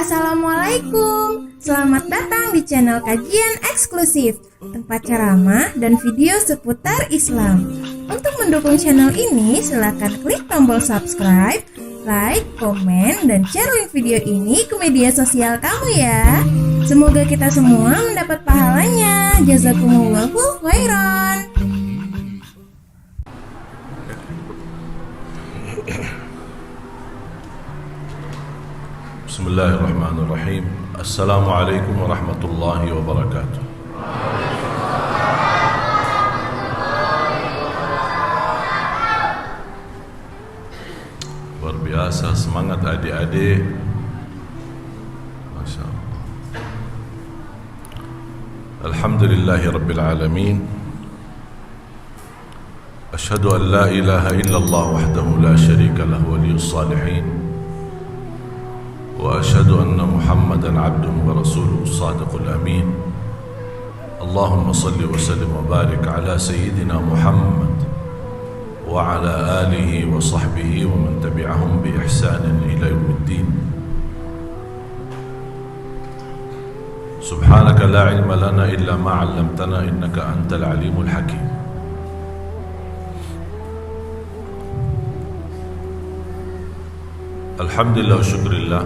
Assalamualaikum, selamat datang di channel kajian eksklusif, tempat ceramah dan video seputar Islam. Untuk mendukung channel ini, silakan klik tombol subscribe, like, komen, dan share link video ini ke media sosial kamu ya. Semoga kita semua mendapat pahalanya. Jazakumullahu khairan. Bismillahirrahmanirrahim. Assalamualaikum warahmatullahi wabarakatuh. Luar biasa semangat adik-adik. Masya Allah. Alhamdulillahi Rabbil Alamin. Ashhadu an la ilaha illallah wahdahu la sharika lahu waliyus salihin. وأشهد أن محمدًا عبده ورسوله الصادق الأمين. اللهم صل وسلم وبارك على سيدنا محمد وعلى آله وصحبه ومن تبعهم بإحسان إلى يوم الدين. سبحانك لا علم لنا إلا ما علمتنا إنك أنت العليم الحكيم. Alhamdulillah wa syukurillah,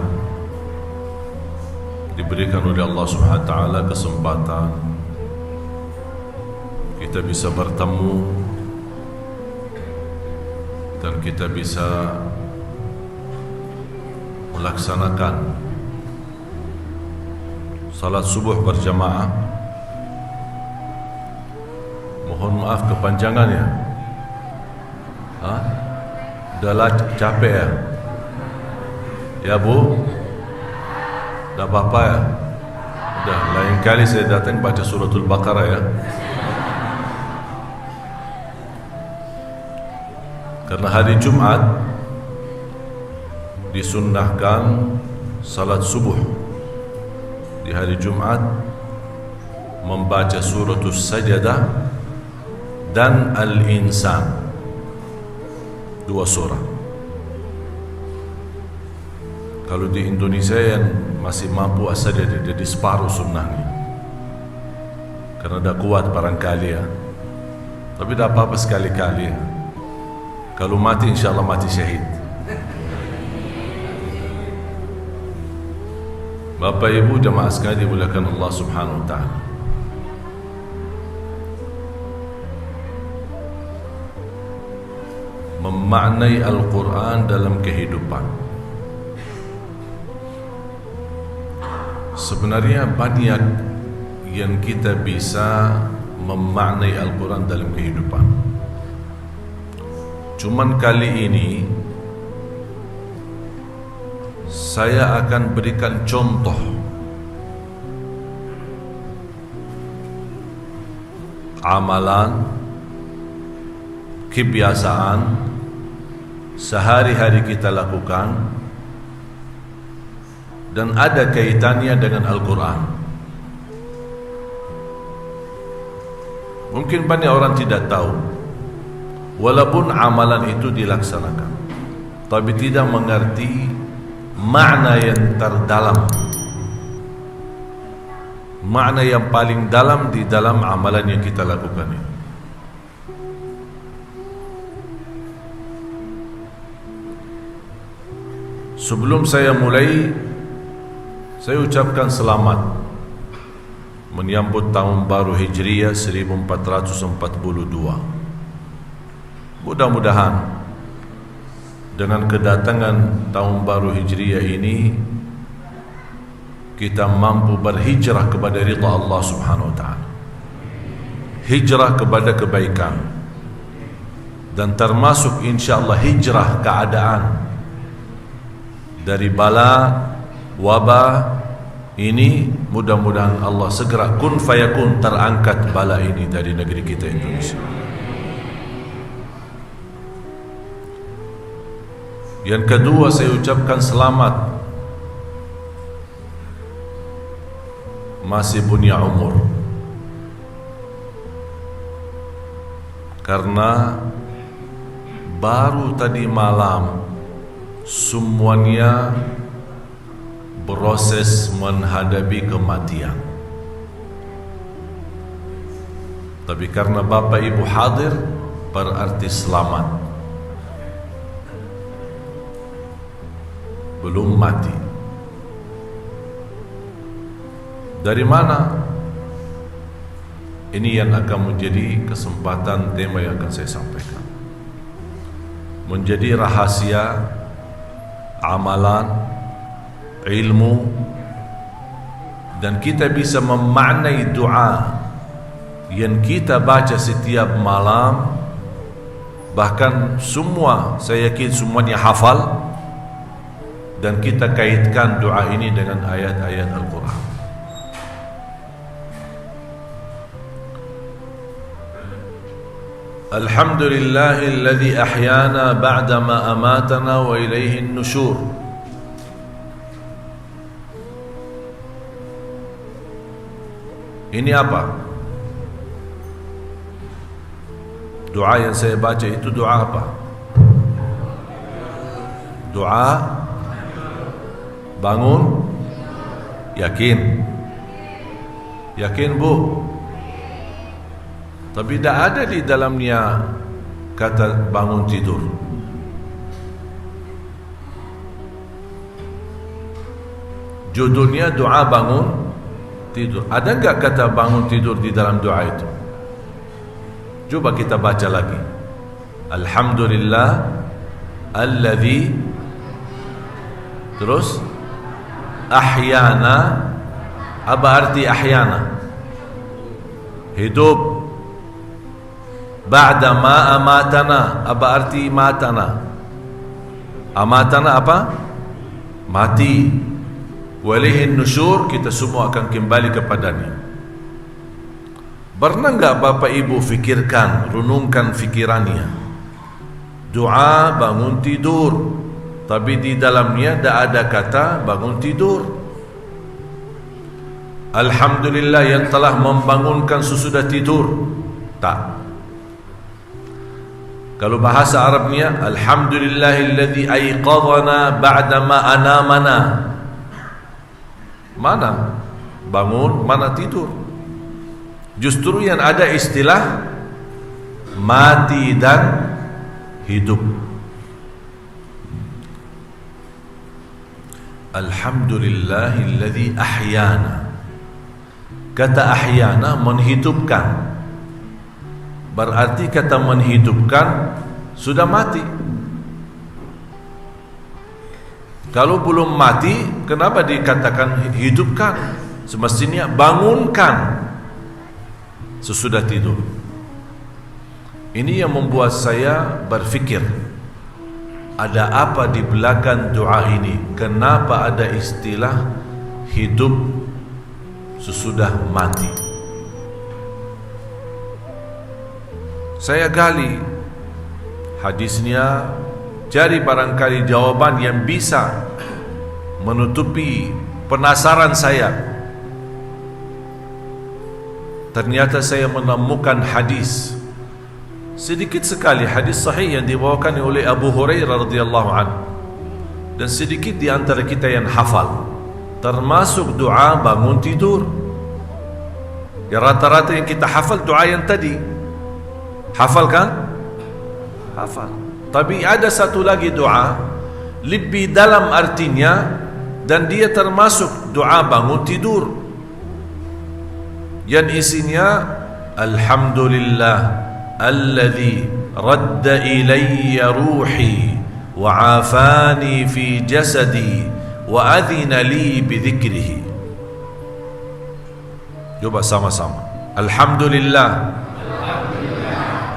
diberikan oleh Allah Subhanahu wa taala kesempatan kita bisa bertemu dan kita bisa melaksanakan salat subuh berjamaah. Mohon maaf kepanjangannya. Udah capek ya? Ya Bu, dah apa-apa ya? Udah, lain kali saya datang baca suratul Baqarah ya. Karena hari Jumat disunnahkan salat subuh di hari Jumat membaca suratul Sajdah dan Al-Insan, dua surah. Kalau di Indonesia yang masih mampu asal dia di separuh sunnahnya, karena dah kuat barangkali ya. Tapi dah apa-apa sekali-kali ya. Kalau mati insyaAllah mati syahid. Bapak Ibu jemaah sekalian dimuliakan Allah Subhanahu wa taala. Memaknai Al-Quran dalam kehidupan. Sebenarnya banyak yang kita bisa memaknai Al-Quran dalam kehidupan. Cuman kali ini saya akan berikan contoh amalan, kebiasaan sehari-hari kita lakukan dan ada kaitannya dengan Al-Quran. Mungkin banyak orang tidak tahu, walaupun amalan itu dilaksanakan, tapi tidak mengerti makna yang terdalam, makna yang paling dalam di dalam amalan yang kita lakukan ini. Sebelum saya mulai, saya ucapkan selamat menyambut tahun baru Hijriah 1442. Mudah-mudahan dengan kedatangan tahun baru Hijriah ini kita mampu berhijrah kepada ridha Allah Subhanahu wa taala. Hijrah kepada kebaikan, dan termasuk insyaallah hijrah keadaan dari bala wabah ini. Mudah-mudahan Allah segera kun fayakun, terangkat bala ini dari negeri kita Indonesia. Yang kedua, saya ucapkan selamat masih punya umur, karena baru tadi malam semuanya proses menghadapi kematian. Tapi karena Bapak Ibu hadir, berarti selamat. Belum mati. Dari mana? Ini yang akan menjadi kesempatan tema yang akan saya sampaikan. Menjadi rahasia amalan, ilmu, dan kita bisa memaknai doa yang kita baca setiap malam. Bahkan semua, saya yakin semuanya hafal, dan kita kaitkan doa ini dengan ayat-ayat Al-Quran. Alhamdulillahilladzi ahyana ba'dama amatana wa ilaihi nusyur. Ini apa? Doa yang saya baca itu doa apa? Doa bangun. Yakin? Yakin bu? Tapi tidak ada di dalamnya kata bangun tidur. Judulnya doa bangun tidur. Ada enggak kata bangun tidur di dalam doa itu? Coba kita baca lagi. Alhamdulillah alladzi, terus ahyana. Apa arti ahyana? Hidup. Ba'da ma amatana. Apa arti matana? Amatana apa? Mati. Walihin nusyur, kita semua akan kembali kepadanya. Pernah enggak Bapak Ibu fikirkan, renungkan fikirannya, doa bangun tidur, tapi di dalamnya tidak ada kata bangun tidur. Alhamdulillah yang telah membangunkan sesudah tidur. Tak. Kalau bahasa Arabnya, Alhamdulillahilladzi aiqadhana ba'dama anamana. Mana bangun, mana tidur? Justru yang ada istilah mati dan hidup. Alhamdulillahilladzi ahyana. Kata ahyana menghidupkan. Berarti kata menghidupkan sudah mati. Kalau belum mati, kenapa dikatakan hidupkan? Semestinya bangunkan sesudah tidur. Ini yang membuat saya berfikir, ada apa di belakang doa ini? Kenapa ada istilah hidup sesudah mati? Saya gali hadisnya, cari barangkali jawaban yang bisa menutupi penasaran saya. Ternyata saya menemukan hadis, sedikit sekali hadis sahih yang dibawakan oleh Abu Hurairah radhiyallahu anhu, dan sedikit di antara kita yang hafal, termasuk doa bangun tidur. Ya, rata-rata yang kita hafal doa yang tadi. Hafal kan? Hafal. Tapi ada satu lagi doa lebih dalam artinya, dan dia termasuk doa bangun tidur, yang isinya Alhamdulillah alladzi radda ilayya ruhi wa afani fi jasadi wa adhina li bi dhikrihi. Coba sama-sama. Alhamdulillah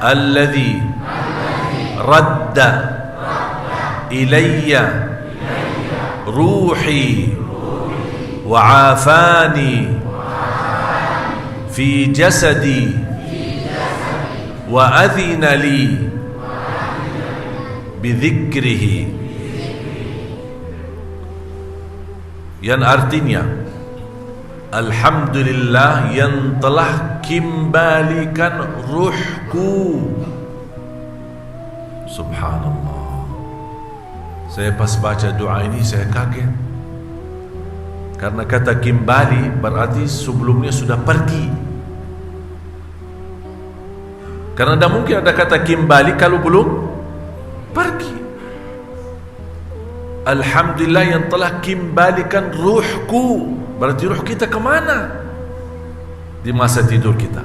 alladzi radda ilayya ruhi wa afani fi jasadi wa adhina li bi dhikrihi, yang artinya Alhamdulillah yang telah kembalikan ruhku. Subhanallah. Saya pas baca doa ini saya kaget. Karena kata kimbali berarti sebelumnya sudah pergi. Karena tidak mungkin ada kata kimbali kalau belum pergi. Alhamdulillah yang telah kimbalikan ruhku. Berarti ruh kita kemana? Di masa tidur kita.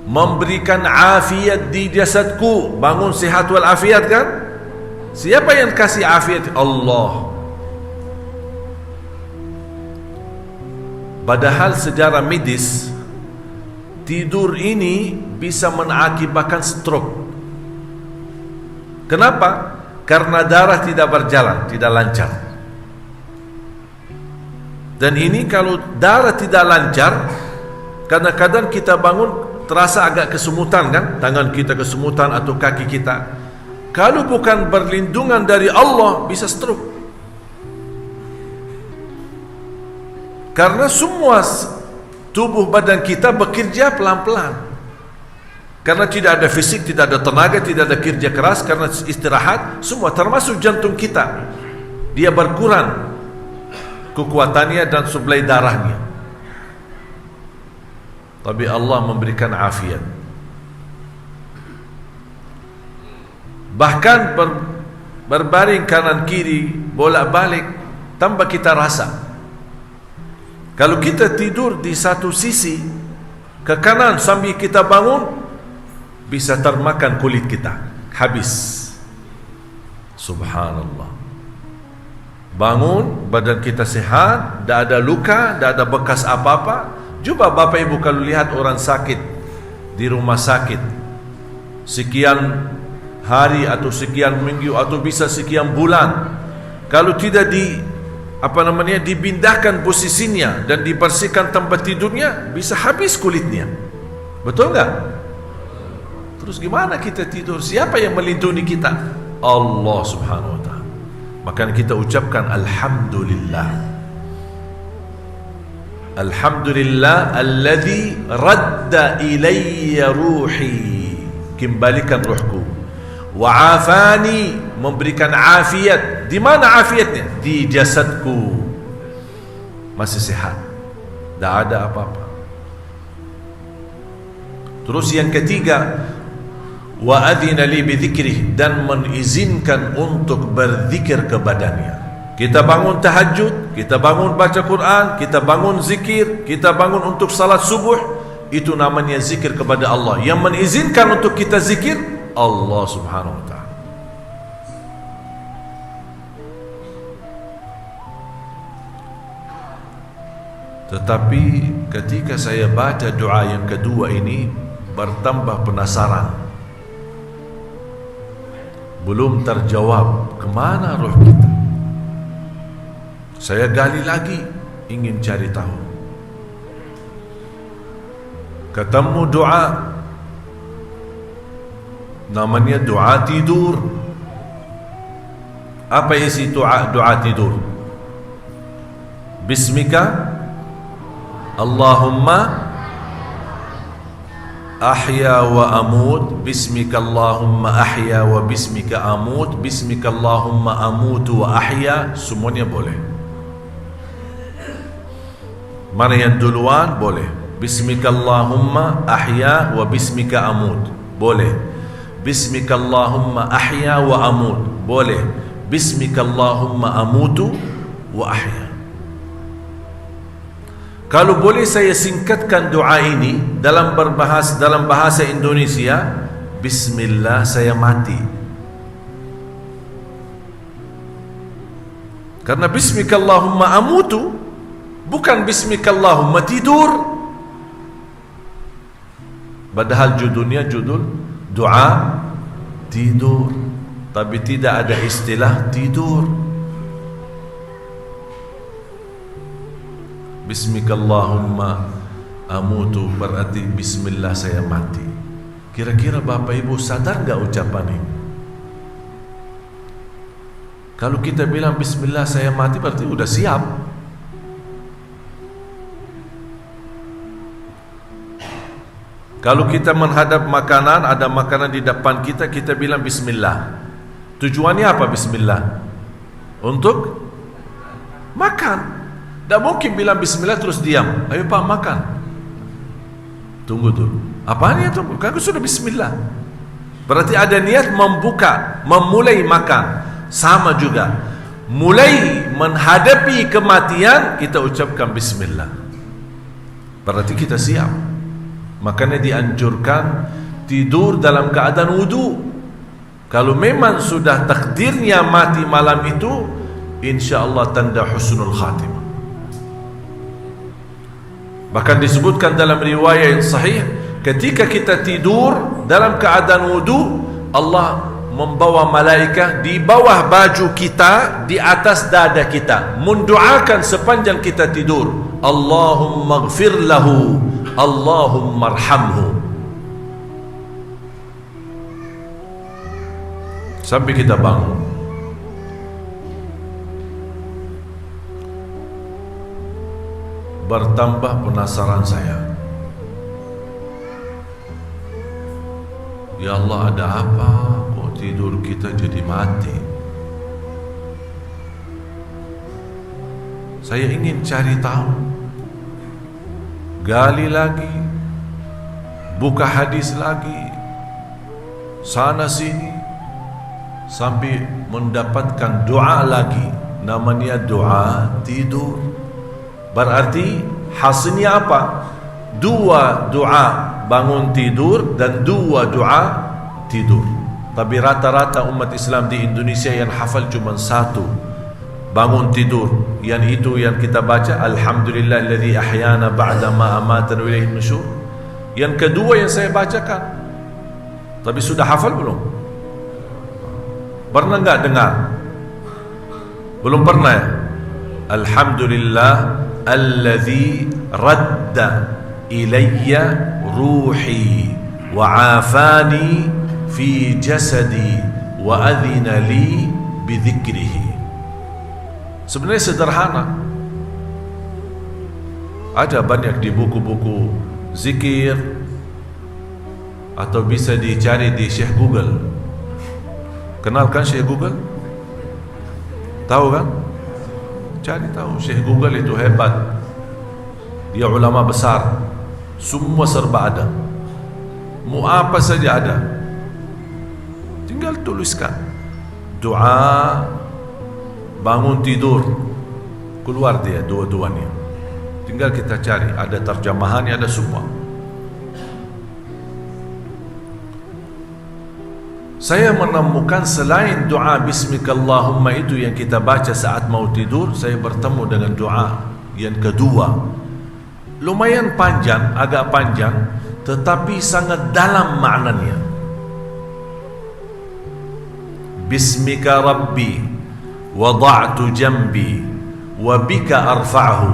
Memberikan afiat di jasadku. Bangun sihat wal afiat kan? Siapa yang kasih afiat? Allah. Padahal secara medis tidur ini bisa mengakibatkan stroke. Kenapa? Karena darah tidak berjalan, tidak lancar. Dan ini kalau darah tidak lancar, kadang-kadang kita bangun terasa agak kesemutan kan? Tangan kita kesemutan atau kaki kita. Kalau bukan berlindungan dari Allah, bisa stroke. Karena semua tubuh badan kita bekerja pelan-pelan. Karena tidak ada fisik, tidak ada tenaga, tidak ada kerja keras, karena istirahat, semua termasuk jantung kita. Dia berkurang kekuatannya dan suplai darahnya. Tapi Allah memberikan afiat. Bahkan berbaring kanan kiri, bolak-balik, tanpa kita rasa. Kalau kita tidur di satu sisi ke kanan sambil kita bangun, bisa termakan kulit kita, habis. Subhanallah. Bangun, badan kita sehat, tidak ada luka, tidak ada bekas apa-apa. Coba Bapak Ibu kalau lihat orang sakit di rumah sakit sekian hari atau sekian minggu atau bisa sekian bulan, kalau tidak dipindahkan posisinya dan dibersihkan tempat tidurnya, bisa habis kulitnya. Betul enggak? Terus gimana kita tidur? Siapa yang melindungi kita? Allah Subhanahu wa ta'ala. Maka kita ucapkan alhamdulillah. Alhamdulillah alladzi radda ilayya ruhi, kembalikan ruhku. Wa afani, memberikan afiat. Di mana afiatnya? Di jasadku. Masih sehat, tidak ada apa-apa. Terus yang ketiga, wa adzina li bidzikrih, dan mengizinkan untuk berzikir kepadanya. Kita bangun tahajud, kita bangun baca Quran, kita bangun zikir, kita bangun untuk salat subuh, itu namanya zikir kepada Allah. Yang mengizinkan untuk kita zikir Allah Subhanahu wa ta'ala. Tetapi ketika saya baca doa yang kedua ini, bertambah penasaran. Belum terjawab, kemana roh kita? Saya gali lagi, ingin cari tahu. Ketemu doa, namanya doa tidur. Apa isi doa tidur? Bismika Allahumma ahya wa amut, bismika Allahumma ahya wa bismika amut, bismika Allahumma amutu wa ahya. Semuanya boleh. Mana yang duluan? Boleh. Bismika Allahumma ahya wa bismika amut, boleh. Bismika Allahumma ahya wa amut, boleh. Bismika Allahumma amutu wa ahya. Kalau boleh saya singkatkan doa ini dalam bahasa Indonesia, Bismillah saya mati. Karena Bismika Allahumma amutu bukan Bismika Allahumma tidur. Padahal judulnya judul doa tidur, tapi tidak ada istilah tidur. Bismika Allahumma amutu berarti Bismillah saya mati. Kira-kira Bapak Ibu sadar gak ucapan ini? Kalau kita bilang Bismillah saya mati berarti udah siap. Kalau kita menghadap makanan, ada makanan di depan kita, kita bilang Bismillah. Tujuannya apa Bismillah? Untuk Makan. Tak mungkin bilang bismillah terus diam. Ayo Pak makan. Tunggu dulu. Apaan ya tunggu? Kan sudah bismillah. Berarti ada niat membuka, memulai makan. Sama juga. Mulai menghadapi kematian, kita ucapkan bismillah. Berarti kita siap. Makanya dianjurkan tidur dalam keadaan wudu. Kalau memang sudah takdirnya mati malam itu, insya-Allah tanda husnul khatimah. Bahkan disebutkan dalam riwayat yang sahih, ketika kita tidur dalam keadaan wudu, Allah membawa malaikat di bawah baju kita, di atas dada kita, mendoakan sepanjang kita tidur, Allahumma ighfir lahu, Allahumma arhamhu, sampai kita bangun. Bertambah penasaran saya. Ya Allah, ada apa kok tidur kita jadi mati? Saya ingin cari tahu. Gali lagi, buka hadis lagi, sana sini, sampai mendapatkan doa lagi. Namanya doa tidur. Berarti hasilnya apa? Dua doa bangun tidur dan dua doa tidur. Tapi rata-rata umat Islam di Indonesia yang hafal cuma satu, bangun tidur. Yang itu yang kita baca, Alhamdulillahilladzi ahyana ba'da ma amatana wa ilaihin nusyur. Yang kedua yang saya bacakan. Tapi sudah hafal belum? Pernah enggak dengar? Belum pernah ya? Alhamdulillah alladzi radda ilayya ruhi wa afani fi jasadi wa adhina li bidzikrihi. Sebenarnya sederhana. Ada banyak di buku-buku zikir, atau bisa dicari di Syekh Google. Kenalkan Syekh Google? Tahu kan? Cari tahu. Syekh Google itu hebat. Dia ulama besar. Semua serba ada. Mau apa saja ada. Tinggal tuliskan. Doa bangun tidur. Keluar dia dua-duanya. Tinggal kita cari. Ada terjemahannya, ada semua. Saya menemukan selain doa Bismikallahumma itu yang kita baca saat mau tidur, saya bertemu dengan doa yang kedua. Lumayan panjang, agak panjang, tetapi sangat dalam maknanya. Bismika Rabbi wada'tu jambi wa bika arfa'hu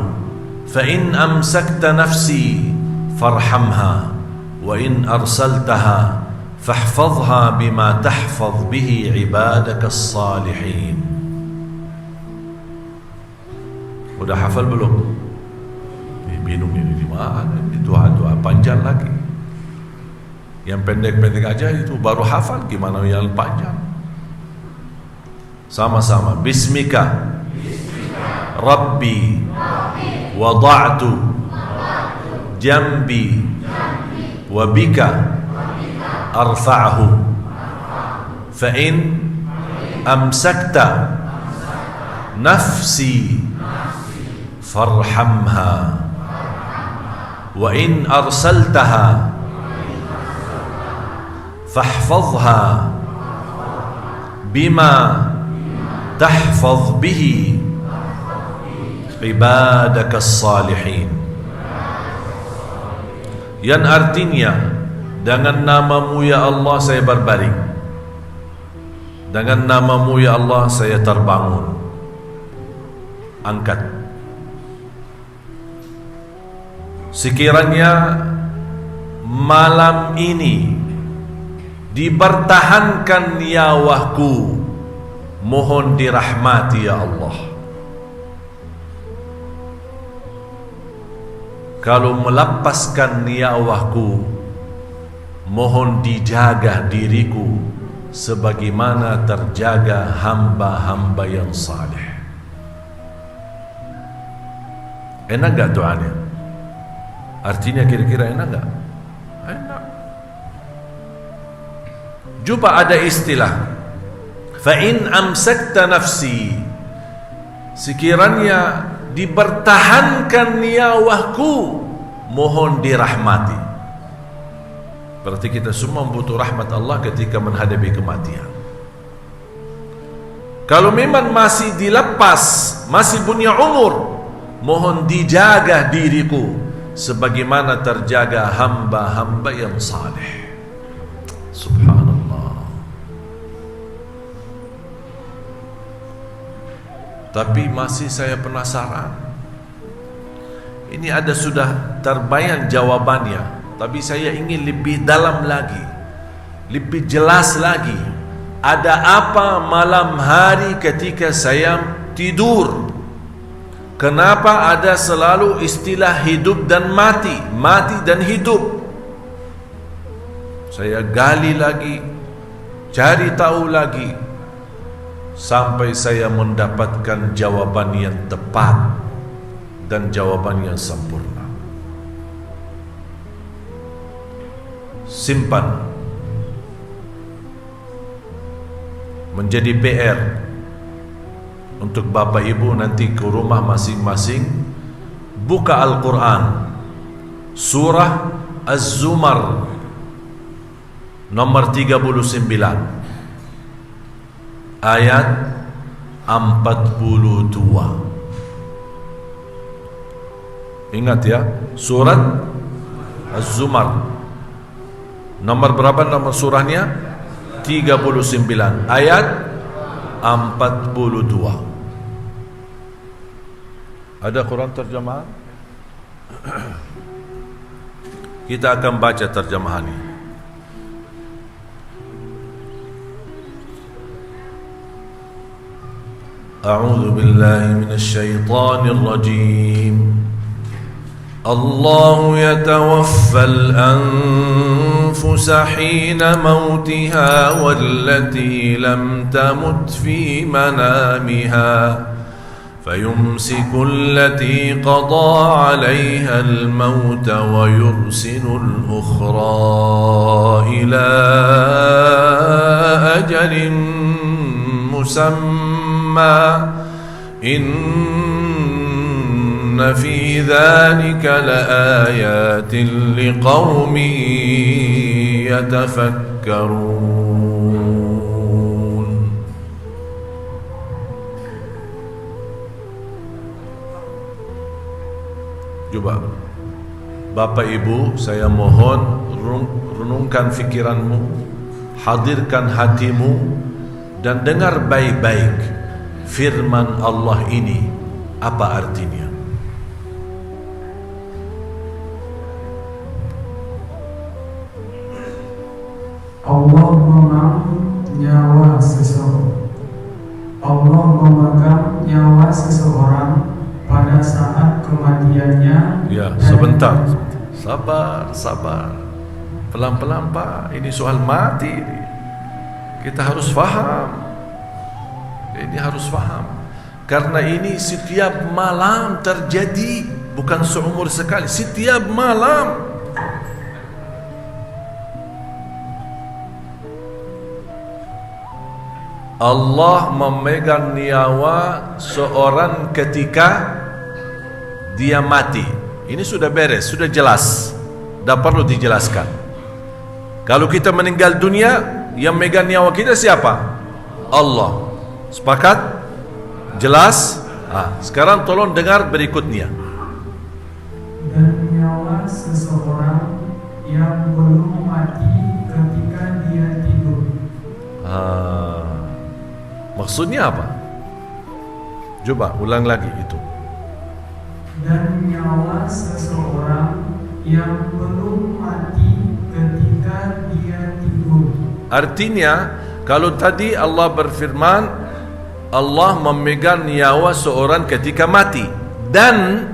fa in amsakta nafsi farhamha wa in arsaltaha fahfazha bima tahfaz bihi ibadaka as-salihin. Udah hafal belum? Minum ini di mana? Doa-doa panjang lagi. Yang pendek-pendek aja itu baru hafal, gimana yang panjang? Sama-sama. Bismika Rabbi wada'tu jambi wa bika arfa'hu fa in amsakta nafsi farhamha wa in arsaltaha fahfazha bima tahfaz bihi ibadaka as-salihin. Yang artinya, dengan namamu ya Allah saya berbaring, dengan namamu ya Allah saya terbangun, angkat. Sekiranya malam ini dipertahankan nyawahku, mohon dirahmati ya Allah. Kalau melepaskan nyawahku, mohon dijaga diriku sebagaimana terjaga hamba-hamba yang saleh. Enak gak doanya? Artinya kira-kira enak gak? Enak. Jumpa ada istilah, fa in amsakta nafsi, sekiranya dipertahankan nyawaku, mohon dirahmati. Berarti kita semua butuh rahmat Allah ketika menghadapi kematian. Kalau memang masih dilepas, masih punya umur, mohon dijaga diriku sebagaimana terjaga hamba-hamba yang saleh. Subhanallah. Tapi masih saya penasaran. Ini ada sudah terbayang jawabannya, tapi saya ingin lebih dalam lagi, lebih jelas lagi. Ada apa malam hari ketika saya tidur? Kenapa ada selalu istilah hidup dan mati, mati dan hidup? Saya gali lagi, cari tahu lagi, sampai saya mendapatkan jawaban yang tepat dan jawaban yang sempurna. Simpan, menjadi PR untuk Bapak Ibu nanti ke rumah masing-masing. Buka Al-Quran, surah Az-Zumar nomor 39 ayat 42. Ingat ya, surat Az-Zumar nomor berapa nomor surahnya? 39 ayat 42. Ada Quran terjemahan? Kita akan baca terjemahan ini. A'udzu billahi minasy syaithanir rajim. Allah yatawaffal anfusa hina mautiha wallati lam tamut fi manamiha فيمسك التي قضى عليها الموت ويرسل الأخرى إلى أجل مسمى إن في ذلك لآيات لقوم يتفكرون. Coba Bapak Ibu, saya mohon renungkan fikiranmu, hadirkan hatimu, dan dengar baik-baik firman Allah ini. Apa artinya? Allah memegang nyawa seseorang. Allah memegang nyawa seseorang pada saat kematiannya. Ya, sebentar. Sabar. Pelan-pelan Pak, ini soal mati. Kita harus faham. Ini harus faham. Karena ini setiap malam terjadi, bukan seumur sekali, setiap malam. Allah memegang nyawa seorang ketika dia mati. Ini sudah beres, sudah jelas, tidak perlu dijelaskan. Kalau kita meninggal dunia, yang megang nyawa kita siapa? Allah. Sepakat? Jelas? Sekarang tolong dengar berikutnya. Dan nyawa seseorang yang belum mati ketika dia tidur. Maksudnya apa? Coba ulang lagi itu. Dan nyawa seseorang yang belum mati ketika dia tidur. Artinya, kalau tadi Allah berfirman, Allah memegang nyawa seorang ketika mati. Dan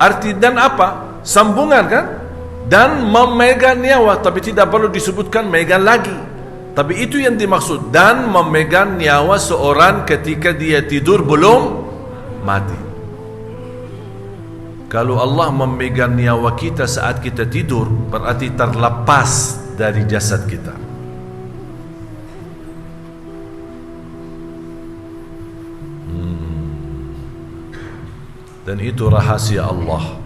arti dan apa? Sambungan kan? Dan memegang nyawa, tapi tidak perlu disebutkan megang lagi. Tapi itu yang dimaksud, dan memegang nyawa seorang ketika dia tidur belum mati. Kalau Allah memegang nyawa kita saat kita tidur, berarti terlepas dari jasad kita. Dan itu rahasia Allah.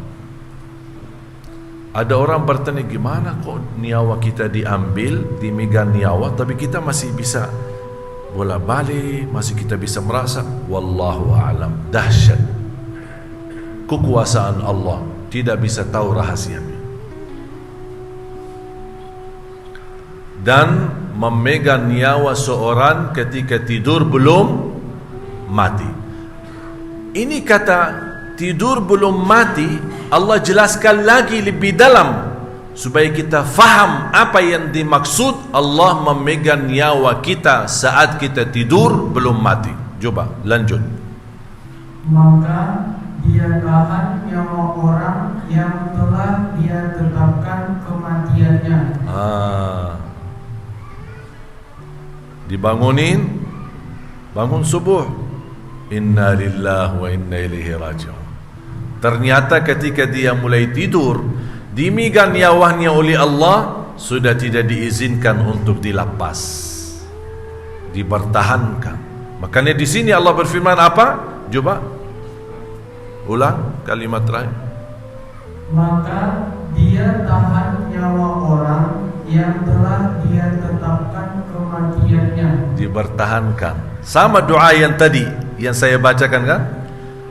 Ada orang bertanya, gimana kok nyawa kita diambil, dimegang nyawa, tapi kita masih bisa bolak-balik, masih kita bisa merasa. Wallahu a'lam. Dahsyat kekuasaan Allah, tidak bisa tahu rahasianya. Dan memegang nyawa seorang ketika tidur belum mati. Ini kata tidur belum mati, Allah jelaskan lagi lebih dalam supaya kita faham apa yang dimaksud Allah memegang nyawa kita saat kita tidur belum mati. Coba lanjut. Maka dia tahan nyawa orang yang telah dia tetapkan kematiannya. Dibangunin, bangun subuh, inna lillahi wa inna ilaihi raji'un. Ternyata ketika dia mulai tidur, dimegang nyawanya oleh Allah, sudah tidak diizinkan untuk dilepas, dipertahankan. Makanya di sini Allah berfirman apa? Coba ulang kalimat terakhir. Maka dia tahan nyawa orang yang telah dia tetapkan kematiannya. Dipertahankan. Sama doa yang tadi yang saya bacakan kan?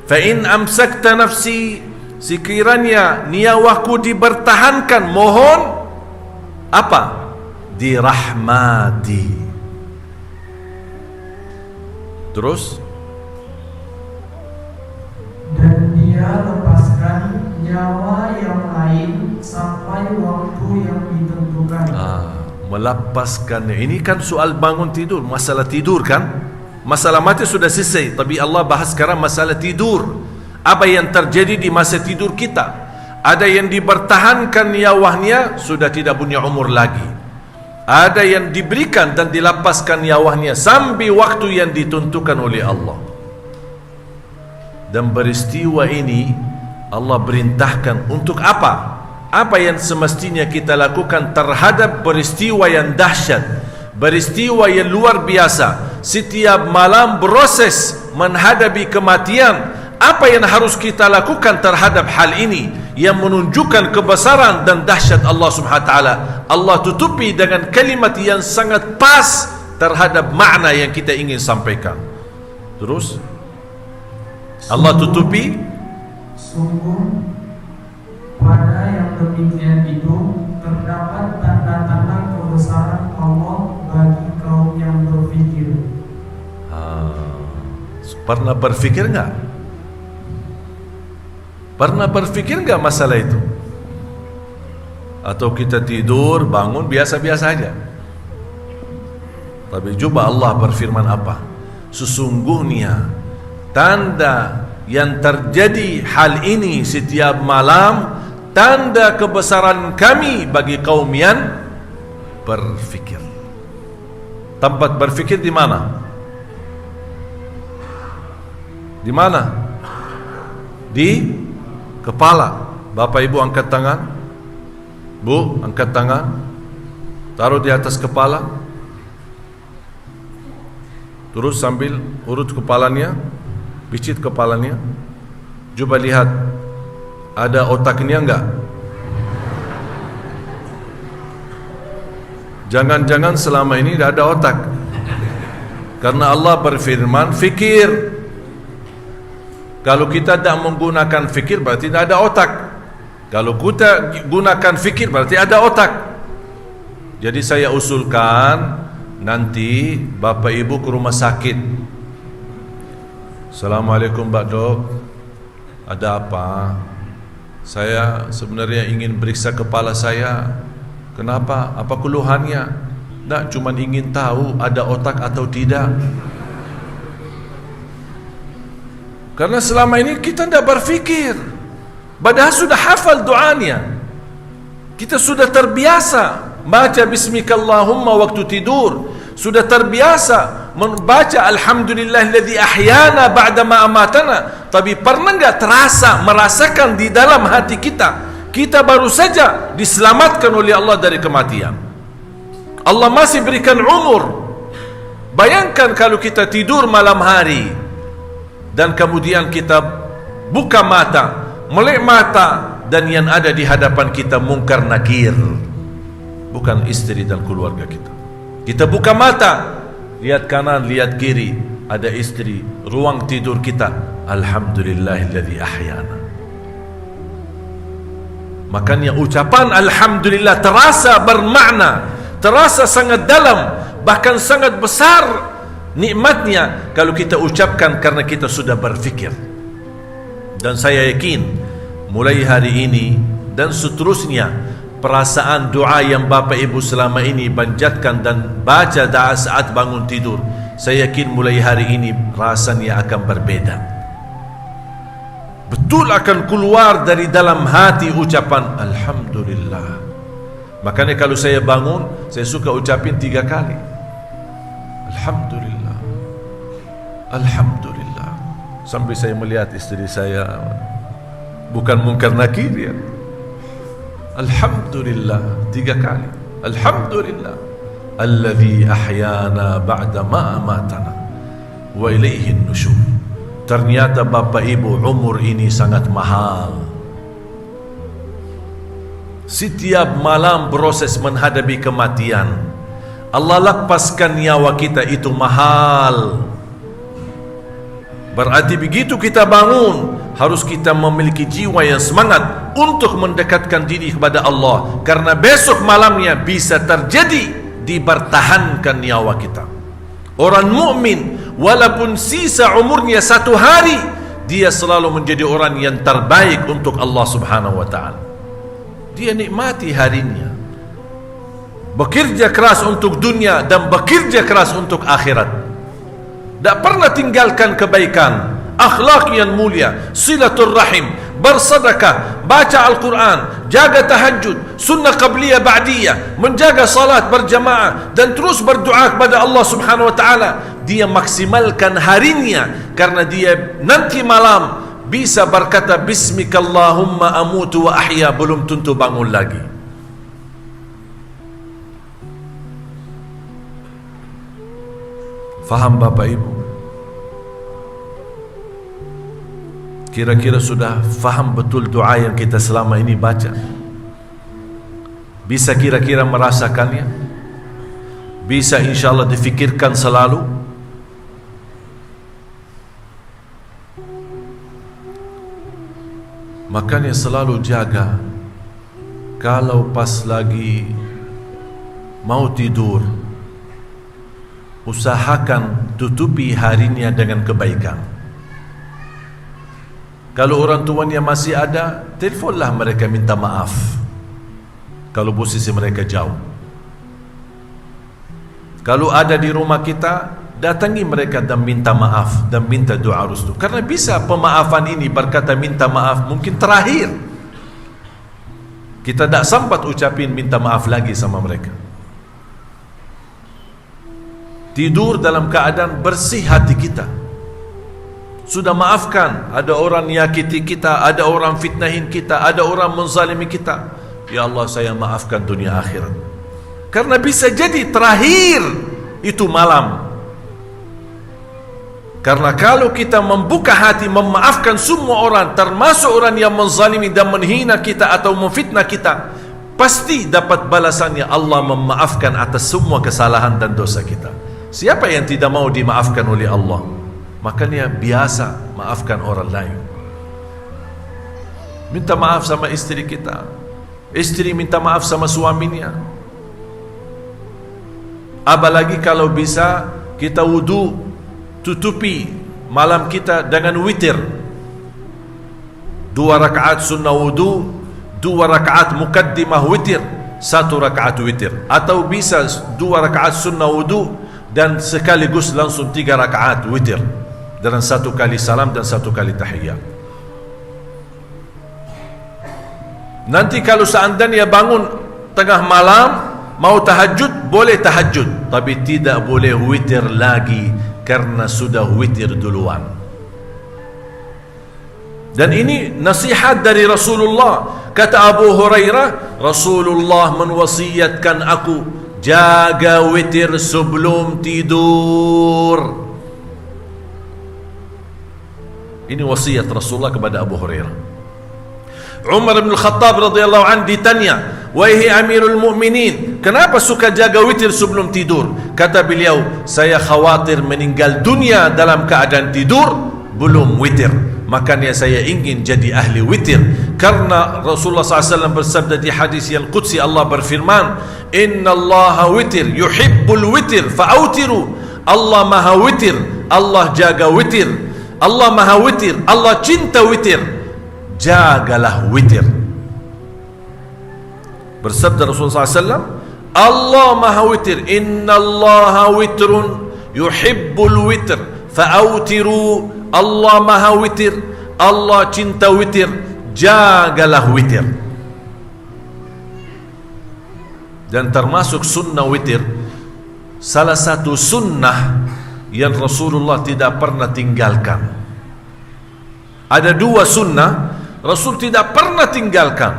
Fa in amsakta nafsi, sekiranya nyawaku dipertahankan, mohon apa? Dirahmati. Terus Dan dia lepaskan nyawa yang lain sampai waktu yang ditentukan. Melepaskannya. Ini kan soal bangun tidur, masalah tidur kan? Masalah mati sudah selesai, tapi Allah bahas sekarang masalah tidur. Apa yang terjadi di masa tidur kita? Ada yang dipertahankan nyawanya, sudah tidak punya umur lagi. Ada yang diberikan dan dilepaskan nyawanya sampai waktu yang ditentukan oleh Allah. Dan peristiwa ini Allah perintahkan untuk apa? Apa yang semestinya kita lakukan terhadap peristiwa yang dahsyat, peristiwa yang luar biasa. Setiap malam proses menghadapi kematian. Apa yang harus kita lakukan terhadap hal ini yang menunjukkan kebesaran dan dahsyat Allah Subhanahu wa taala? Allah tutupi dengan kalimat yang sangat pas terhadap makna yang kita ingin sampaikan. Terus Allah tutupi, Sungguh pada yang demikian itu terdapat tanda-tanda kebesaran Allah bagi kaum yang berfikir. Pernah berfikir enggak? Pernah berfikir enggak masalah itu? Atau kita tidur, bangun biasa-biasa aja? Tapi coba Allah berfirman apa? Sesungguhnya tanda yang terjadi hal ini setiap malam, tanda kebesaran kami bagi kaum yang berfikir. Tempat berfikir di mana? Di mana? Di kepala. Bapak Ibu angkat tangan. Bu, angkat tangan. Taruh di atas kepala. Terus sambil urut kepalanya, picit kepalanya. Coba lihat, ada otaknya enggak? Jangan-jangan selama ini tidak ada otak. Karena Allah berfirman, fikir. Kalau kita tidak menggunakan fikir, berarti tidak ada otak. Kalau kita gunakan fikir, berarti ada otak. Jadi saya usulkan, nanti Bapak Ibu ke rumah sakit. Assalamualaikum Pak Dok, ada apa? Saya sebenarnya ingin periksa kepala saya. Kenapa? Apa keluhannya? Tak, cuma ingin tahu ada otak atau tidak. Karena selama ini kita tidak berfikir. Padahal sudah hafal doanya. Kita sudah terbiasa baca bismikallahumma waktu tidur. Sudah terbiasa membaca alhamdulillahilladzi ahyana ba'da ma amatana. tapi pernah enggak merasakan di dalam hati kita baru saja diselamatkan oleh Allah dari kematian. Allah masih berikan umur. Bayangkan kalau kita tidur malam hari dan kemudian kita buka mata, melek mata, dan yang ada di hadapan kita mungkar nakir, bukan istri dan keluarga kita. Kita buka mata, lihat kanan, lihat kiri, ada istri. Ruang tidur kita, alhamdulillahilladzi ahyana. Makanya ucapan alhamdulillah terasa bermakna, terasa sangat dalam, bahkan sangat besar nikmatnya kalau kita ucapkan karena kita sudah berfikir. Dan saya yakin mulai hari ini dan seterusnya, perasaan doa yang Bapak Ibu selama ini panjatkan dan baca doa saat bangun tidur, saya yakin mulai hari ini rasanya akan berbeda. Betul akan keluar dari dalam hati ucapan alhamdulillah. Makanya kalau saya bangun, saya suka ucapin 3 kali, alhamdulillah, alhamdulillah, sampai saya melihat istri saya bukan mungkar nakir ya. Alhamdulillah 3 kali. Alhamdulillah alladzi ahyana ba'da ma amatana wa ilaihi nusyur. Ternyata Bapak Ibu, umur ini sangat mahal. Setiap malam proses menghadapi kematian. Allah lepaskan nyawa kita itu mahal. Berarti begitu kita bangun, harus kita memiliki jiwa yang semangat untuk mendekatkan diri kepada Allah, karena besok malamnya bisa terjadi dipertahankan nyawa kita. Orang mukmin walaupun sisa umurnya 1 hari, dia selalu menjadi orang yang terbaik untuk Allah Subhanahu wa taala. Dia nikmati harinya, bekerja keras untuk dunia dan bekerja keras untuk akhirat. Tak pernah tinggalkan kebaikan, akhlak yang mulia, silaturrahim, bersedekah, baca Al-Quran, jaga tahajud, sunnah qabliyah ba'diyah, menjaga salat berjamaah, dan terus berdoa kepada Allah Subhanahu wa taala. Dia maksimalkan harinya, karena dia nanti malam bisa berkata bismikallahumma amutu wa ahya, belum tentu bangun lagi. Faham Bapak Ibu? Kira-kira sudah faham betul doa yang kita selama ini baca? Bisa kira-kira merasakannya? Bisa insyaAllah difikirkan selalu? Makanya selalu jaga, kalau pas lagi mau tidur, usahakan tutupi harinya dengan kebaikan. Kalau orang tuanya masih ada, telefonlah mereka minta maaf kalau posisi mereka jauh. Kalau ada di rumah kita, datangi mereka dan minta maaf dan minta doa restu. Karena bisa pemaafan ini, berkata minta maaf, mungkin terakhir. Kita tak sempat ucapin minta maaf lagi sama mereka. Tidur dalam keadaan bersih hati kita. Sudah maafkan, ada orang nyakiti kita, ada orang fitnahin kita, ada orang menzalimi kita. Ya Allah, saya maafkan dunia akhirat. Karena bisa jadi terakhir itu malam. Karena kalau kita membuka hati memaafkan semua orang, termasuk orang yang menzalimi dan menghina kita atau memfitnah kita, pasti dapat balasannya. Allah memaafkan atas semua kesalahan dan dosa kita. Siapa yang tidak mau dimaafkan oleh Allah? Makanya biasa maafkan orang lain. Minta maaf sama istri kita, istri minta maaf sama suaminya. Apalagi kalau bisa kita wudu, tutupi malam kita dengan witir. 2 rakaat sunnah wudu, 2 rakaat mukaddimah witir, 1 rakaat witir. Atau bisa 2 rakaat sunnah wudu dan sekaligus langsung 3 rakaat witir, dengan 1 kali salam dan 1 kali tahiyat. Nanti kalau seandainya bangun tengah malam mau tahajud, boleh tahajud, tapi tidak boleh witir lagi, karena sudah witir duluan. Dan ini nasihat dari Rasulullah. Kata Abu Hurairah, Rasulullah menwasiatkan aku jaga witir sebelum tidur. Ini wasiat Rasulullah kepada Abu Hurairah. Umar bin Khattab radhiyallahu anhu ditanya, "Wahai Amirul Mukminin, kenapa suka jaga witir sebelum tidur?" Kata beliau, "Saya khawatir meninggal dunia dalam keadaan tidur belum witir. Makanya saya ingin jadi ahli witir." Karena Rasulullah SAW bersabda di hadis yang qudsi, Allah berfirman, "Inna Allah witir yuhibbul witir fa'autiru." Allah maha witir, Allah jaga witir. Allah maha witir, Allah cinta witir, jagalah witir. Bersabda Rasulullah SAW, Allah maha witir, Inna Allah witrun yuhibbul witir fa'autiru. Allah maha witir, Allah cinta witir, jagalah witir. Dan termasuk sunnah witir, salah satu sunnah yang Rasulullah tidak pernah tinggalkan. Ada dua sunnah Rasul tidak pernah tinggalkan.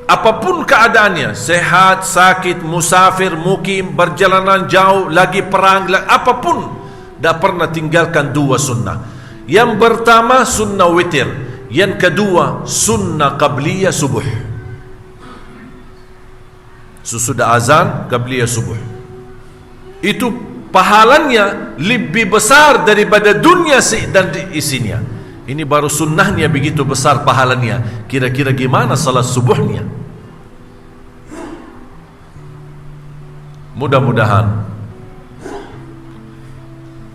Apapun keadaannya, sehat, sakit, musafir, mukim, berjalanan jauh, lagi perang, apapun, tidak pernah tinggalkan dua sunnah. Yang pertama sunnah witir, yang kedua sunnah qabliyah subuh. Sesudah azan qabliyah subuh. Itu pahalanya lebih besar daripada dunia dan isinya. Ini baru sunnahnya begitu besar pahalanya. Kira-kira gimana salat subuhnya? Mudah-mudahan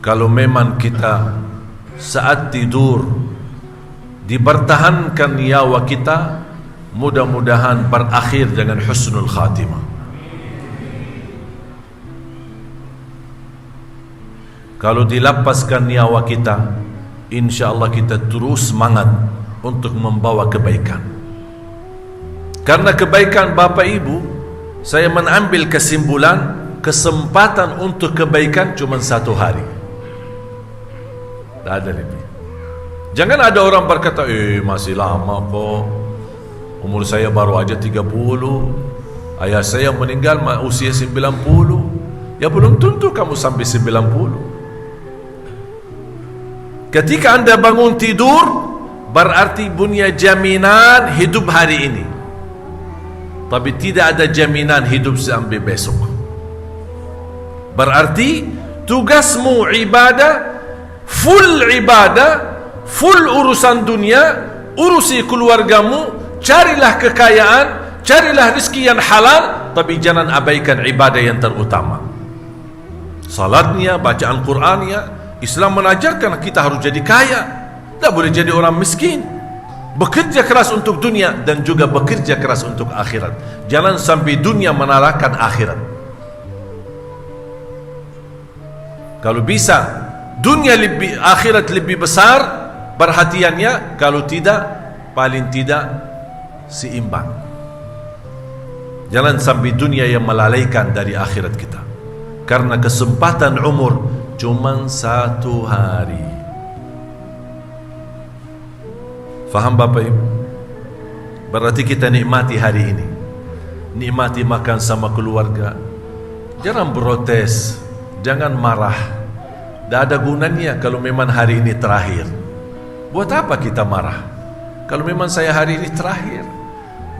kalau memang kita saat tidur dipertahankan nyawa kita, mudah-mudahan berakhir dengan husnul khatimah. Kalau dilepaskan nyawa kita, insya-Allah kita terus semangat untuk membawa kebaikan. Karena kebaikan Bapak Ibu, saya mengambil kesimpulan, kesempatan untuk kebaikan cuma satu hari. Tak ada lebih. Jangan ada orang berkata, masih lama kok, umur saya baru aja 30, ayah saya meninggal usia 90. Ya belum tentu kamu sampai 90. Ketika Anda bangun tidur, berarti punya jaminan hidup hari ini, tapi tidak ada jaminan hidup sampai besok. Berarti tugasmu ibadah, full urusan dunia, urusi keluargamu, carilah kekayaan, carilah rezeki yang halal, tapi jangan abaikan ibadah yang terutama. Salatnya, bacaan Qur'annya. Islam mengajarkan kita harus jadi kaya, tak boleh jadi orang miskin. Bekerja keras untuk dunia dan juga bekerja keras untuk akhirat. Jangan sampai dunia mengalahkan akhirat. Kalau bisa dunia lebih, akhirat lebih besar perhatiannya. Kalau tidak, paling tidak seimbang. Jangan sampai dunia yang melalaikan dari akhirat kita. Karena kesempatan umur cuma satu hari. Faham Bapak Ibu? Berarti kita nikmati hari ini, nikmati makan sama keluarga. Jangan protes, jangan marah. Tidak ada gunanya kalau memang hari ini terakhir. Buat apa kita marah? Kalau memang saya hari ini terakhir,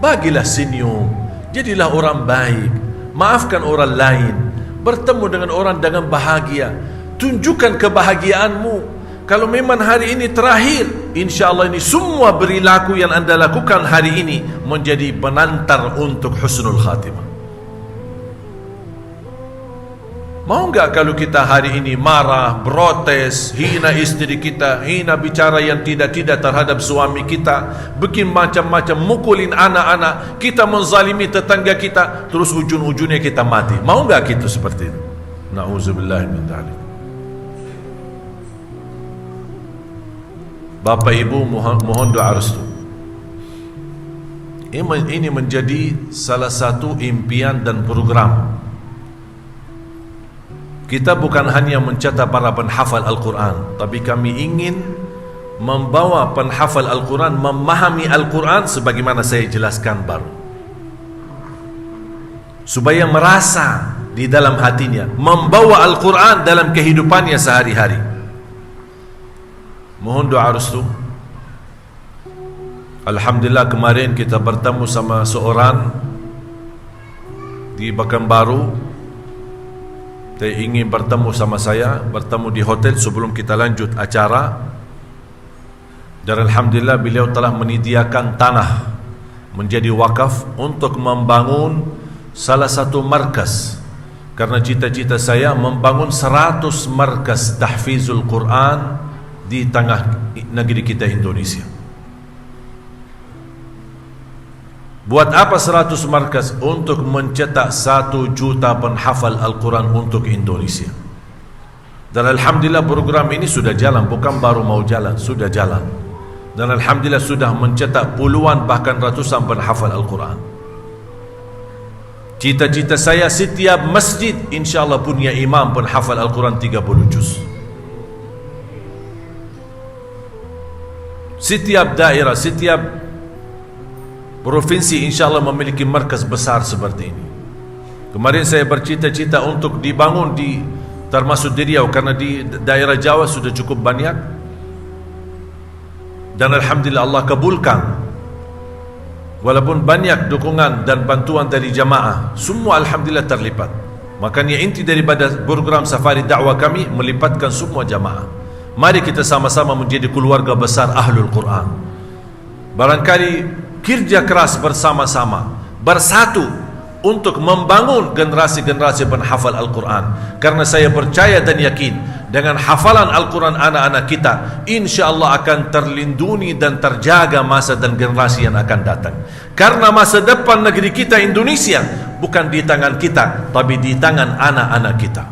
bagilah senyum, jadilah orang baik, maafkan orang lain, bertemu dengan orang dengan bahagia. Tunjukkan kebahagiaanmu. Kalau memang hari ini terakhir, insya-Allah ini semua perilaku yang Anda lakukan hari ini menjadi penantar untuk husnul khatimah. Mau enggak kalau kita hari ini marah, protes, hina istri kita, hina bicara yang tidak-tidak terhadap suami kita, bikin macam-macam, mukulin anak-anak, kita menzalimi tetangga kita, terus ujung-ujungnya kita mati. Mau enggak gitu seperti itu? Na'udzubillah min dzalik. Bapak Ibu mohon doa restu. Ini menjadi salah satu impian dan program. Kita bukan hanya mencetak para penghafal Al-Quran, tapi kami ingin membawa penghafal Al-Quran memahami Al-Quran sebagaimana saya jelaskan baru, supaya merasa di dalam hatinya, membawa Al-Quran dalam kehidupannya sehari-hari. Mohon doa restu. Alhamdulillah kemarin kita bertemu sama seorang di Pekanbaru. Dia ingin bertemu sama saya, bertemu di hotel sebelum kita lanjut acara. Dan Alhamdulillah beliau telah menyediakan tanah menjadi wakaf untuk membangun salah satu markas. Karena cita-cita saya membangun 100 markas tahfizul Quran di tengah negeri kita Indonesia. Buat apa 100 markas? Untuk mencetak 1 juta penghafal Al-Quran untuk Indonesia. Dan Alhamdulillah program ini sudah jalan, bukan baru mau jalan, sudah jalan. Dan Alhamdulillah sudah mencetak puluhan bahkan ratusan penghafal Al-Quran. Cita-cita saya setiap masjid insyaAllah punya imam penghafal Al-Quran 30 juz. Setiap daerah, setiap provinsi insyaAllah memiliki markas besar seperti ini. Kemarin saya bercita-cita untuk dibangun di, termasuk di Riau, karena di daerah Jawa sudah cukup banyak. Dan Alhamdulillah Allah kabulkan. Walaupun banyak dukungan dan bantuan dari jamaah, semua Alhamdulillah terlibat. Makanya inti daripada program safari dakwah kami melipatkan semua jamaah. Mari kita sama-sama menjadi keluarga besar Ahlul Quran. Barangkali kerja keras bersama-sama, bersatu untuk membangun generasi-generasi penghafal Al-Quran. Karena saya percaya dan yakin dengan hafalan Al-Quran anak-anak kita, insyaAllah akan terlindungi dan terjaga masa dan generasi yang akan datang. Karena masa depan negeri kita Indonesia bukan di tangan kita, tapi di tangan anak-anak kita.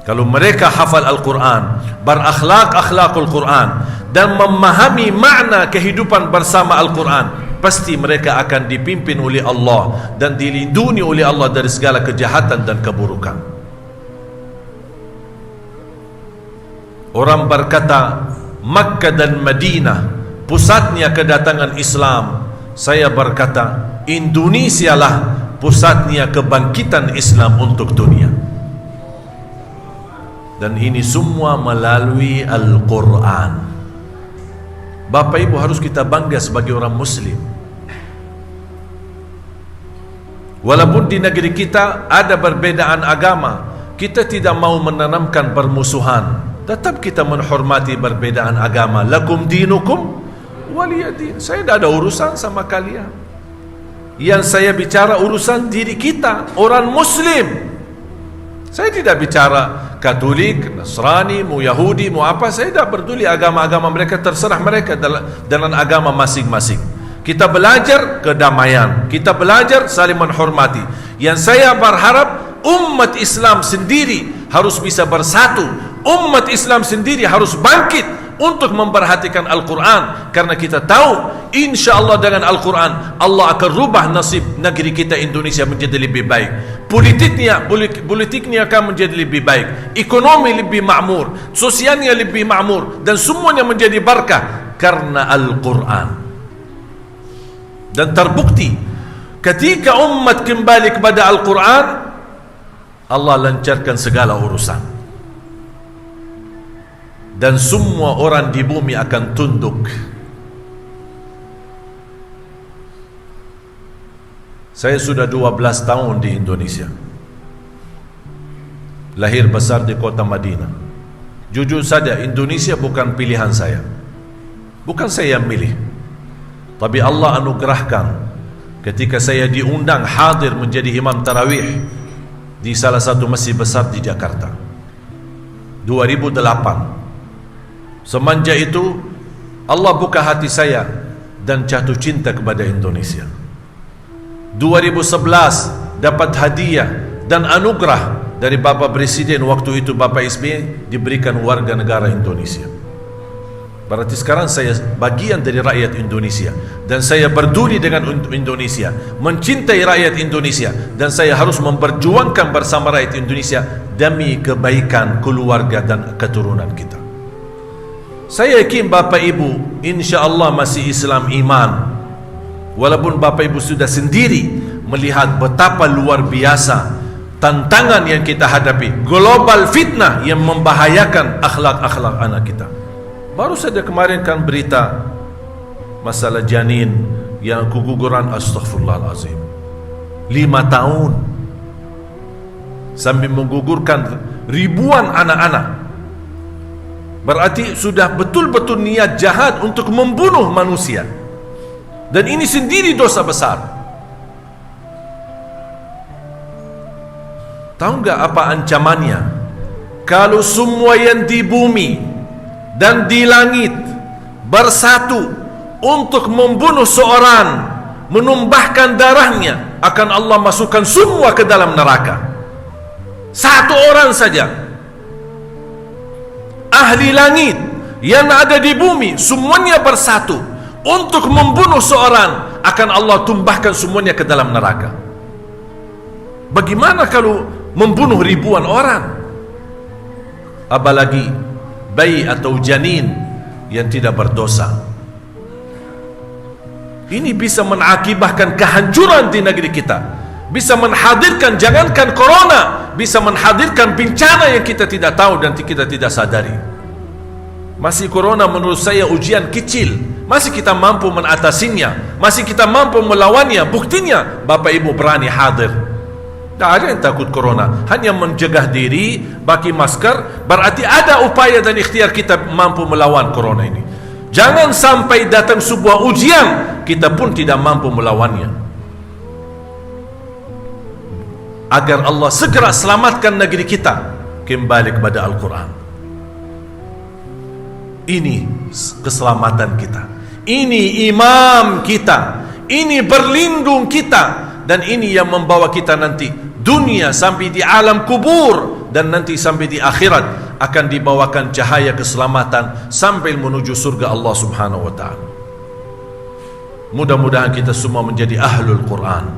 Kalau mereka hafal Al-Quran, berakhlak-akhlakul Quran, dan memahami makna kehidupan bersama Al-Quran, pasti mereka akan dipimpin oleh Allah dan dilindungi oleh Allah dari segala kejahatan dan keburukan. Orang berkata Makkah dan Madinah pusatnya kedatangan Islam. Saya berkata Indonesia lah pusatnya kebangkitan Islam untuk dunia. Dan ini semua melalui Al-Quran. Bapak Ibu, harus kita bangga sebagai orang Muslim. Walaupun di negeri kita ada perbedaan agama, kita tidak mau menanamkan permusuhan. Tetap kita menghormati perbedaan agama. Lakum dinukum waliyadin. Saya tidak ada urusan sama kalian. Yang saya bicara urusan diri kita, orang Muslim. Saya tidak bicara Katolik, Nasrani, mau Yahudi, mau apa. Saya tidak peduli agama-agama mereka, terserah mereka dalam agama masing-masing. Kita belajar kedamaian, kita belajar saling menghormati. Yang saya berharap umat Islam sendiri harus bisa bersatu. Umat Islam sendiri harus bangkit untuk memperhatikan Al-Quran. Karena kita tahu insyaAllah dengan Al-Quran Allah akan rubah nasib negeri kita Indonesia menjadi lebih baik. Politiknya akan menjadi lebih baik, ekonomi lebih makmur, sosialnya lebih makmur, dan semuanya menjadi berkah karena Al-Quran. Dan terbukti ketika umat kembali kepada Al-Quran, Allah lancarkan segala urusan. Dan semua orang di bumi akan tunduk. Saya sudah 12 tahun di Indonesia. Lahir besar di kota Madinah. Jujur saja, Indonesia bukan pilihan saya. Bukan saya yang milih. Tapi Allah anugerahkan ketika saya diundang hadir menjadi imam tarawih di salah satu masjid besar di Jakarta. 2008. Semenjak itu Allah buka hati saya dan jatuh cinta kepada Indonesia. 2011 dapat hadiah dan anugerah dari Bapak Presiden waktu itu, Bapak SBY, diberikan warga negara Indonesia. Berarti sekarang saya bagian dari rakyat Indonesia dan saya peduli dengan Indonesia, mencintai rakyat Indonesia, dan saya harus memperjuangkan bersama rakyat Indonesia demi kebaikan keluarga dan keturunan kita. Saya yakin Bapak Ibu insya-Allah masih Islam iman. Walaupun Bapak Ibu sudah sendiri melihat betapa luar biasa tantangan yang kita hadapi, global fitnah yang membahayakan akhlak-akhlak anak kita. Baru saja kemarin kan berita masalah janin yang keguguran, astaghfirullahalazim, 5 tahun sambil menggugurkan ribuan anak-anak. Berarti sudah betul-betul niat jahat untuk membunuh manusia. Dan ini sendiri dosa besar. Tahu enggak apa ancamannya? Kalau semua yang di bumi dan di langit bersatu untuk membunuh seorang, menumpahkan darahnya, akan Allah masukkan semua ke dalam neraka. Satu orang saja. Ahli langit yang ada di bumi semuanya bersatu untuk membunuh seorang, akan Allah tumpahkan semuanya ke dalam neraka. Bagaimana kalau membunuh ribuan orang? Apalagi bayi atau janin yang tidak berdosa. Ini bisa mengakibatkan kehancuran di negeri kita. Bisa menghadirkan, jangankan corona, bisa menghadirkan bencana yang kita tidak tahu dan kita tidak sadari. Masih corona menurut saya ujian kecil, masih kita mampu mengatasinya, masih kita mampu melawannya. Buktinya Bapak Ibu berani hadir. Tak ada yang takut corona, hanya mencegah diri, pakai masker. Berarti ada upaya dan ikhtiar kita mampu melawan corona ini. Jangan sampai datang sebuah ujian kita pun tidak mampu melawannya. Agar Allah segera selamatkan negeri kita kembali kepada Al-Quran. Ini keselamatan kita, ini imam kita, ini berlindung kita, dan ini yang membawa kita nanti dunia sampai di alam kubur, dan nanti sampai di akhirat akan dibawakan cahaya keselamatan sampai menuju surga Allah Subhanahu wa ta'ala. Mudah-mudahan kita semua menjadi ahlul Quran,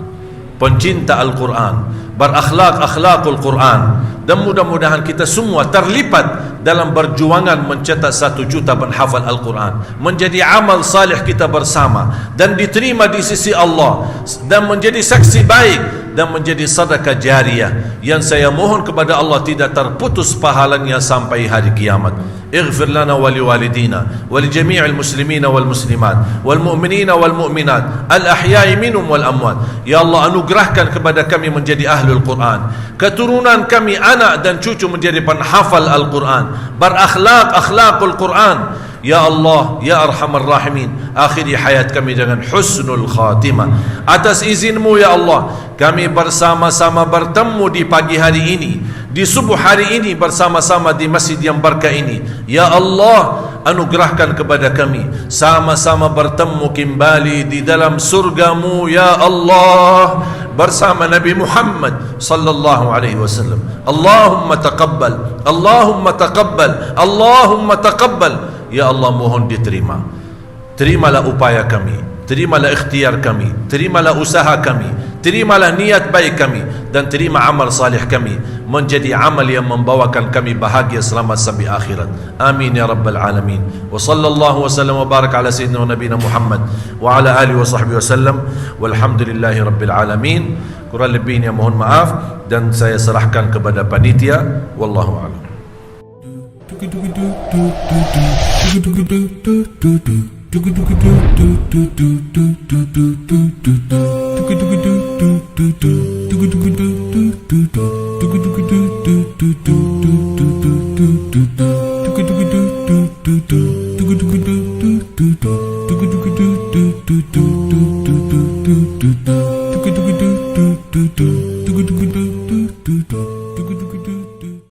pencinta Al-Quran, berakhlak-akhlakul Quran, dan mudah-mudahan kita semua terlibat dalam perjuangan mencetak 1 juta penghafal Al-Quran, menjadi amal salih kita bersama dan diterima di sisi Allah, dan menjadi saksi baik dan menjadi sedekah jariyah yang saya mohon kepada Allah tidak terputus pahalanya sampai hari kiamat. Ighfir lana wa liwalidina wa li jami'il muslimina wal muslimat wal mu'minina wal mu'minat al ahya'i minhum wal amwat. Ya Allah, anugerahkan kepada kami menjadi ahlul Quran, keturunan kami anak dan cucu menjadi penghafal Al-Quran, berakhlak-akhlakul Quran. Ya Allah, Ya Arhamar Rahimin, akhiri hayat kami dengan husnul khatimah. Atas izinmu ya Allah, kami bersama-sama bertemu di pagi hari ini, di subuh hari ini, bersama-sama di masjid yang berkah ini. Ya Allah, anugerahkan kepada kami sama-sama bertemu kembali di dalam surgamu ya Allah, bersama Nabi Muhammad sallallahu alaihi wasallam. Allahumma taqabbal, Allahumma taqabbal, Allahumma taqabbal. Ya Allah, mohon diterima. Terimalah upaya kami, terimalah ikhtiar kami, terimalah usaha kami, terimalah niat baik kami, dan terima amal salih kami menjadi amal yang membawakan kami bahagia selamat sampai akhirat. Amin ya rabbal alamin. Wa sallallahu wa sallam wa barak ala sayyidina wa nabiyina Muhammad wa ala alihi wa sahbihi wasallam. Walhamdulillahi rabbil alamin. Kurang lebihnya mohon maaf dan saya serahkan kepada panitia. Wallahu a'lam. Do